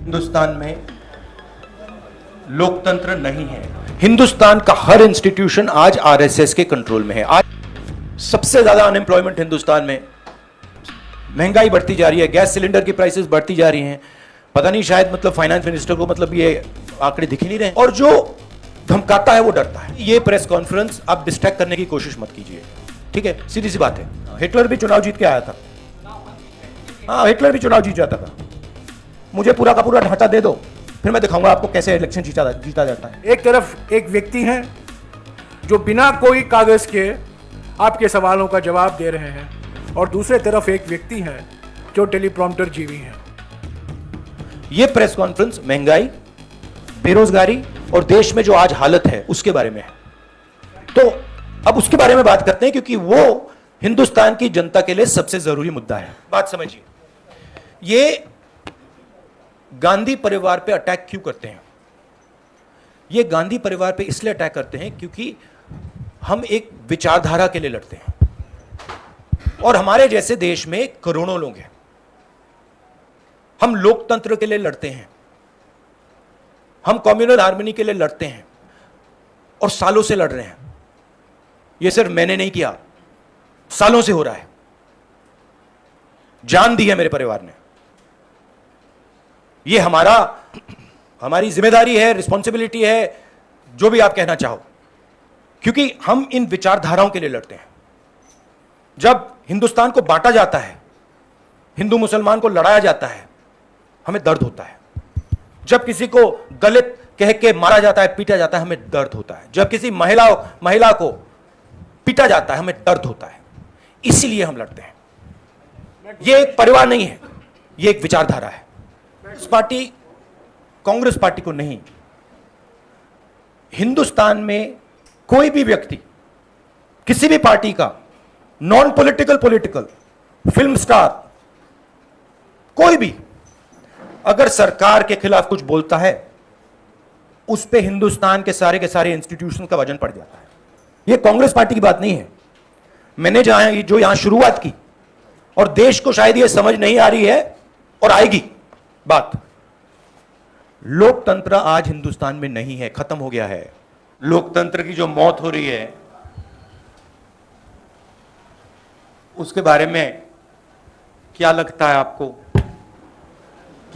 हिंदुस्तान में लोकतंत्र नहीं है। हिंदुस्तान का हर इंस्टीट्यूशन आज आरएसएस के कंट्रोल में है। आज सबसे ज्यादा अनएम्प्लॉयमेंट हिंदुस्तान में, महंगाई बढ़ती जा रही है, गैस सिलेंडर की प्राइसेस बढ़ती जा रही हैं। पता नहीं, शायद मतलब फाइनेंस मिनिस्टर को मतलब ये आंकड़े दिख ही नहीं रहे, और जो धमकाता है वो डरता है। ये प्रेस कॉन्फ्रेंस आप डिस्ट्रैक्ट करने की कोशिश मत कीजिए, ठीक है? सीधी सी बात है। हिटलर भी चुनाव जीत के आया था। हाँ, हिटलर भी चुनाव जीत जाता था। मुझे पूरा का पूरा ढांचा दे दो, फिर मैं दिखाऊंगा आपको कैसे इलेक्शन जीता जाता है। एक तरफ एक व्यक्ति हैं जो बिना कोई कागज के आपके सवालों का जवाब दे रहे हैं, और दूसरे तरफ एक व्यक्ति हैं जो टेलीप्रॉम्प्टर जीवी हैं। यह प्रेस कॉन्फ्रेंस महंगाई, बेरोजगारी और देश में जो आज हालत है उसके बारे में है। तो अब उसके बारे में बात करते हैं, क्योंकि वो हिंदुस्तान की जनता के लिए सबसे जरूरी मुद्दा है। बात समझिए, ये गांधी परिवार पे अटैक क्यों करते हैं? ये गांधी परिवार पे इसलिए अटैक करते हैं क्योंकि हम एक विचारधारा के लिए लड़ते हैं, और हमारे जैसे देश में करोड़ों लोग हैं। हम लोकतंत्र के लिए लड़ते हैं, हम कम्युनल हार्मनी के लिए लड़ते हैं, और सालों से लड़ रहे हैं। यह सिर्फ मैंने नहीं किया, सालों से हो रहा है। जान दी है मेरे परिवार ने। यह हमारी जिम्मेदारी है, रिस्पॉन्सिबिलिटी है, जो भी आप कहना चाहो, क्योंकि हम इन विचारधाराओं के लिए लड़ते हैं। जब हिंदुस्तान को बांटा जाता है, हिंदू मुसलमान को लड़ाया जाता है, हमें दर्द होता है। जब किसी को दलित कह के मारा जाता है, पीटा जाता है, हमें दर्द होता है। जब किसी महिला को पीटा जाता है, हमें दर्द होता है। इसीलिए हम लड़ते हैं। यह एक परिवार नहीं है, यह एक विचारधारा है। इस पार्टी, कांग्रेस पार्टी को नहीं, हिंदुस्तान में कोई भी व्यक्ति किसी भी पार्टी का, non political, political, film star, कोई भी अगर सरकार के खिलाफ कुछ बोलता है, उस पे हिंदुस्तान के सारे इंस्टीट्यूशन का वजन पड़ जाता है। यह कांग्रेस पार्टी की बात नहीं है। मैंने जो यहां शुरुआत की, और देश को शायद यह समझ नहीं आ रही है और आएगी बात, लोकतंत्र आज हिंदुस्तान में नहीं है, खत्म हो गया है। लोकतंत्र की जो मौत हो रही है, उसके बारे में क्या लगता है आपको?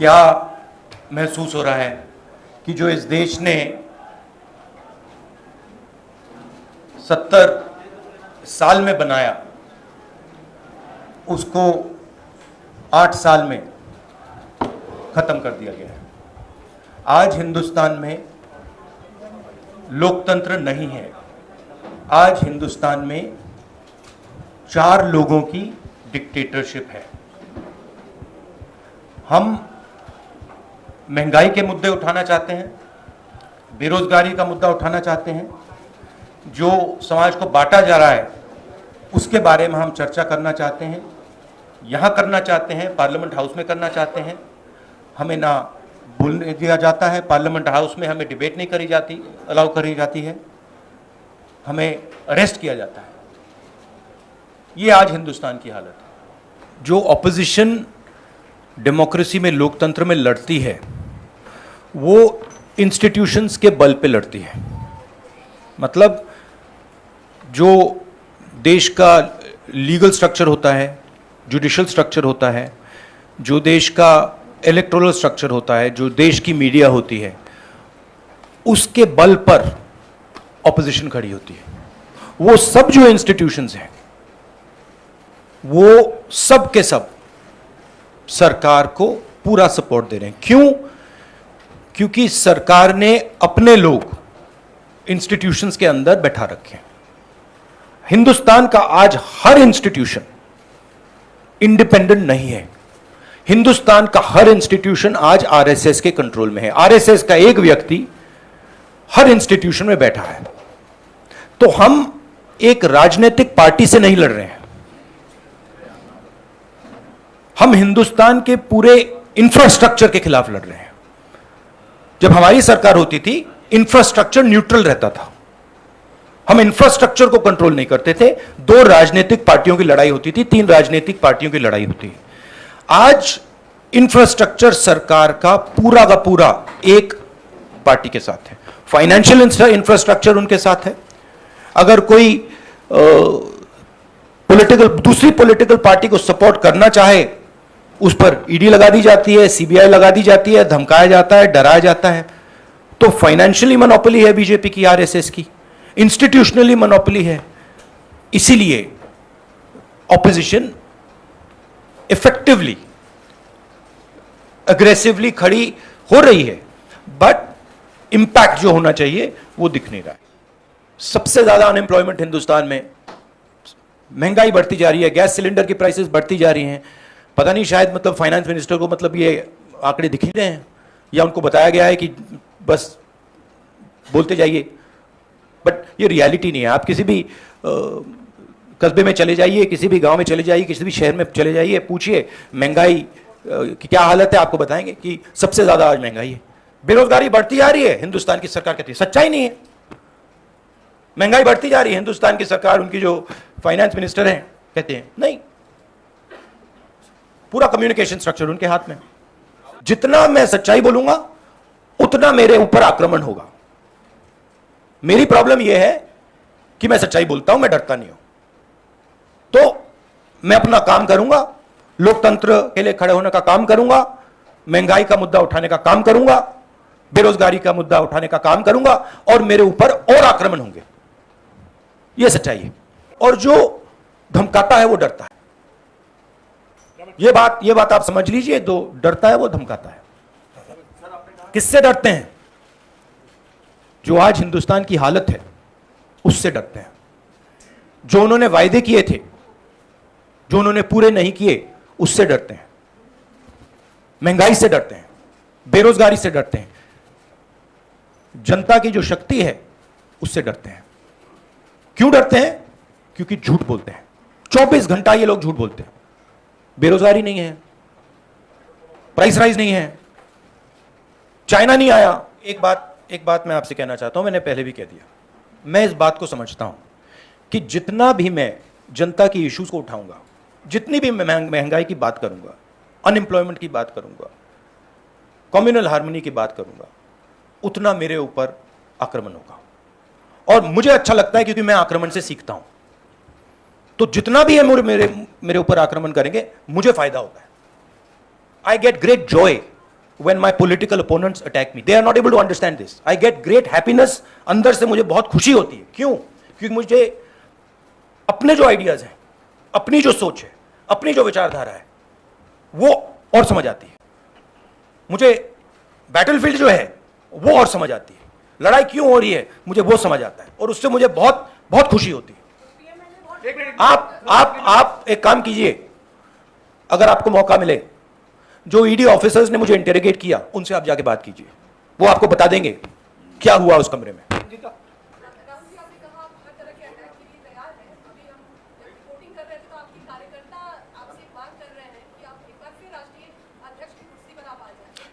क्या महसूस हो रहा है कि जो इस देश ने 70 साल में बनाया, उसको 8 साल में खत्म कर दिया गया है? आज हिंदुस्तान में लोकतंत्र नहीं है। आज हिंदुस्तान में 4 लोगों की डिक्टेटरशिप है। हम महंगाई के मुद्दे उठाना चाहते हैं, बेरोजगारी का मुद्दा उठाना चाहते हैं, जो समाज को बांटा जा रहा है उसके बारे में हम चर्चा करना चाहते हैं, यहाँ करना चाहते हैं, पार्लियामेंट हाउस में करना चाहते हैं। हमें ना बोलने दिया जाता है, पार्लियामेंट हाउस में हमें डिबेट नहीं करी जाती, अलाउ करी जाती है, हमें अरेस्ट किया जाता है। ये आज हिंदुस्तान की हालत है। जो ऑपोजिशन डेमोक्रेसी में, लोकतंत्र में लड़ती है, वो इंस्टीट्यूशंस के बल पे लड़ती है। मतलब जो देश का लीगल स्ट्रक्चर होता है, जुडिशियल स्ट्रक्चर होता है, जो देश का इलेक्टोरल स्ट्रक्चर होता है, जो देश की मीडिया होती है, उसके बल पर ऑपोजिशन खड़ी होती है। वो सब जो इंस्टीट्यूशंस हैं, वो सब के सब सरकार को पूरा सपोर्ट दे रहे हैं। क्यों? क्योंकि सरकार ने अपने लोग इंस्टीट्यूशंस के अंदर बैठा रखे हैं। हिंदुस्तान का आज हर इंस्टीट्यूशन इंडिपेंडेंट नहीं है। हिंदुस्तान का हर इंस्टीट्यूशन आज आरएसएस के कंट्रोल में है। आरएसएस का एक व्यक्ति हर इंस्टीट्यूशन में बैठा है। तो हम एक राजनीतिक पार्टी से नहीं लड़ रहे हैं, हम हिंदुस्तान के पूरे इंफ्रास्ट्रक्चर के खिलाफ लड़ रहे हैं। जब हमारी सरकार होती थी, इंफ्रास्ट्रक्चर न्यूट्रल रहता था। हम इंफ्रास्ट्रक्चर को कंट्रोल नहीं करते थे। 2 राजनीतिक पार्टियों की लड़ाई होती थी, 3 राजनीतिक पार्टियों की लड़ाई होती है। आज इंफ्रास्ट्रक्चर सरकार का पूरा एक पार्टी के साथ है, फाइनेंशियल इंफ्रास्ट्रक्चर उनके साथ है। अगर कोई दूसरी पॉलिटिकल पार्टी को सपोर्ट करना चाहे, उस पर ईडी लगा दी जाती है, सीबीआई लगा दी जाती है, धमकाया जाता है, डराया जाता है। तो फाइनेंशियली मोनोपोली है बीजेपी की, आरएसएस की, इंस्टीट्यूशनली मोनोपोली है। इसीलिए ऑपोजिशन इफेक्टिवली अग्रेसिवली खड़ी हो रही है, बट इंपैक्ट जो होना चाहिए वो दिख नहीं रहा है। सबसे ज्यादा अनएम्प्लॉयमेंट हिंदुस्तान में, महंगाई बढ़ती जा रही है, गैस सिलेंडर की प्राइसेस बढ़ती जा रही हैं। पता नहीं शायद मतलब फाइनेंस मिनिस्टर को मतलब ये आंकड़े दिख ही रहे हैं, या उनको बताया गया है कि बस बोलते जाइए, बट ये रियलिटी नहीं है। आप किसी भी कस्बे में चले जाइए, किसी भी गांव में चले जाइए, किसी भी शहर में चले जाइए, पूछिए महंगाई की क्या हालत है, आपको बताएंगे कि सबसे ज्यादा आज महंगाई है। बेरोजगारी बढ़ती जा रही है, हिंदुस्तान की सरकार कहती है सच्चाई नहीं है, महंगाई बढ़ती जा रही है। हिंदुस्तान की सरकार, उनकी जो फाइनेंस मिनिस्टर हैं, कहते हैं नहीं। पूरा कम्युनिकेशन स्ट्रक्चर उनके हाथ में। जितना मैं सच्चाई बोलूंगा उतना मेरे ऊपर आक्रमण होगा। मेरी प्रॉब्लम यह है कि मैं सच्चाई बोलता हूं, मैं डरता नहीं हूं। तो मैं अपना काम करूंगा, लोकतंत्र के लिए खड़े होने का काम करूंगा, महंगाई का मुद्दा उठाने का काम करूंगा, बेरोजगारी का मुद्दा उठाने का काम करूंगा, और मेरे ऊपर और आक्रमण होंगे। यह सच्चाई है। और जो धमकाता है वो डरता है। ये बात आप समझ लीजिए, जो डरता है वो धमकाता है। किससे डरते हैं? जो आज हिंदुस्तान की हालत है उससे डरते हैं। जो उन्होंने वायदे किए थे, जो उन्होंने पूरे नहीं किए, उससे डरते हैं। महंगाई से डरते हैं, बेरोजगारी से डरते हैं, जनता की जो शक्ति है उससे डरते हैं। क्यों डरते हैं? क्योंकि झूठ बोलते हैं। 24 घंटा ये लोग झूठ बोलते हैं। बेरोजगारी नहीं है, प्राइस राइज नहीं है, चाइना नहीं आया। एक बात मैं आपसे कहना चाहता हूं, मैंने पहले भी कह दिया, मैं इस बात को समझता हूं कि जितना भी मैं जनता की इश्यूज को उठाऊंगा, जितनी भी मैं महंगाई की बात करूंगा, अनएम्प्लॉयमेंट की बात करूंगा, कम्युनल हार्मनी की बात करूंगा, उतना मेरे ऊपर आक्रमण होगा। और मुझे अच्छा लगता है क्योंकि मैं आक्रमण से सीखता हूं। तो जितना भी है मेरे ऊपर आक्रमण करेंगे, मुझे फायदा होता है। I get great Joy when my political opponents attack me. They are not able to understand this. I get great happiness. अंदर से मुझे बहुत खुशी होती है। क्यों? क्योंकि मुझे अपने जो आइडियाज हैं, अपनी जो सोच है, अपनी जो विचारधारा है, वो और समझ आती है। मुझे बैटलफील्ड जो है वो और समझ आती है। लड़ाई क्यों हो रही है मुझे वो समझ आता है, और उससे मुझे बहुत बहुत खुशी होती है। आप एक काम कीजिए, अगर आपको मौका मिले, जो ईडी ऑफिसर्स ने मुझे इंटेरोगेट किया, उनसे आप जाके बात कीजिए, वो आपको बता देंगे क्या हुआ उस कमरे में।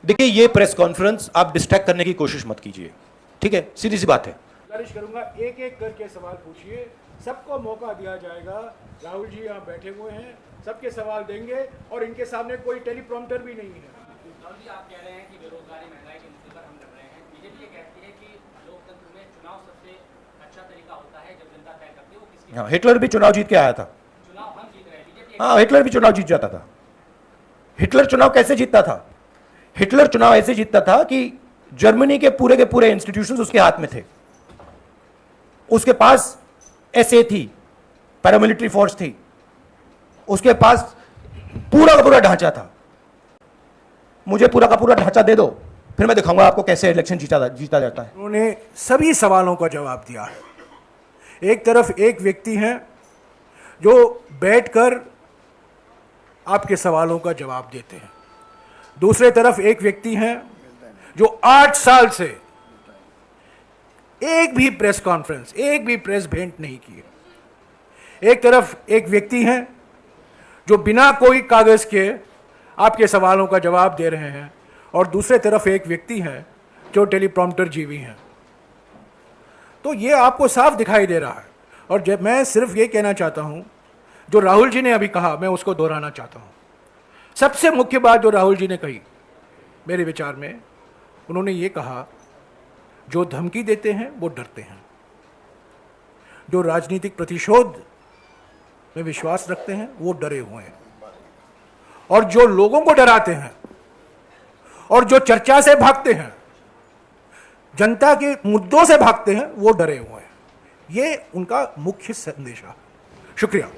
देखिए, ये प्रेस कॉन्फ्रेंस आप डिस्ट्रैक्ट करने की कोशिश मत कीजिए, ठीक है? सीधी सी बात है। गुजारिश करूंगा, एक एक करके सवाल पूछिए, सबको मौका दिया जाएगा। राहुल जी यहाँ बैठे हुए हैं, सबके सवाल देंगे, और इनके सामने कोई टेलीप्रॉम्प्टर भी नहीं है। राहुल जी, आप कह रहे हैं कि बेरोजगारी महंगाई के मुद्दे पर हम लड़ रहे हैं। बीजेपी ये कहती है कि लोकतंत्र में चुनाव सबसे अच्छा तरीका होता है जब जनता तय करती है वो किसकी। हाँ, हिटलर भी चुनाव जीत के आया था। चुनाव हम जीत रहे हैं, बीजेपी। हाँ, हिटलर भी चुनाव जीत जाता था। हिटलर चुनाव कैसे जीतता था? हिटलर चुनाव ऐसे जीतता था कि जर्मनी के पूरे इंस्टीट्यूशंस उसके हाथ में थे। उसके पास एसए थी, पैरामिलिट्री फोर्स थी, उसके पास पूरा का पूरा ढांचा था। मुझे पूरा का पूरा ढांचा दे दो, फिर मैं दिखाऊंगा आपको कैसे इलेक्शन जीता जाता है। उन्होंने सभी सवालों का जवाब दिया है। एक तरफ एक व्यक्ति हैं जो बैठकर आपके सवालों का जवाब देते हैं, दूसरे तरफ एक व्यक्ति हैं जो 8 साल से एक भी प्रेस कॉन्फ्रेंस, एक भी प्रेस भेंट नहीं की। एक तरफ एक व्यक्ति हैं जो बिना कोई कागज के आपके सवालों का जवाब दे रहे हैं, और दूसरे तरफ एक व्यक्ति हैं जो टेलीप्रॉम्प्टर जीवी हैं। तो ये आपको साफ दिखाई दे रहा है। और जब मैं सिर्फ ये कहना चाहता हूं, जो राहुल जी ने अभी कहा, मैं उसको दोहराना चाहता हूं। सबसे मुख्य बात जो राहुल जी ने कही मेरे विचार में, उन्होंने ये कहा जो धमकी देते हैं वो डरते हैं, जो राजनीतिक प्रतिशोध में विश्वास रखते हैं वो डरे हुए हैं, और जो लोगों को डराते हैं और जो चर्चा से भागते हैं, जनता के मुद्दों से भागते हैं, वो डरे हुए हैं। ये उनका मुख्य संदेश है। शुक्रिया।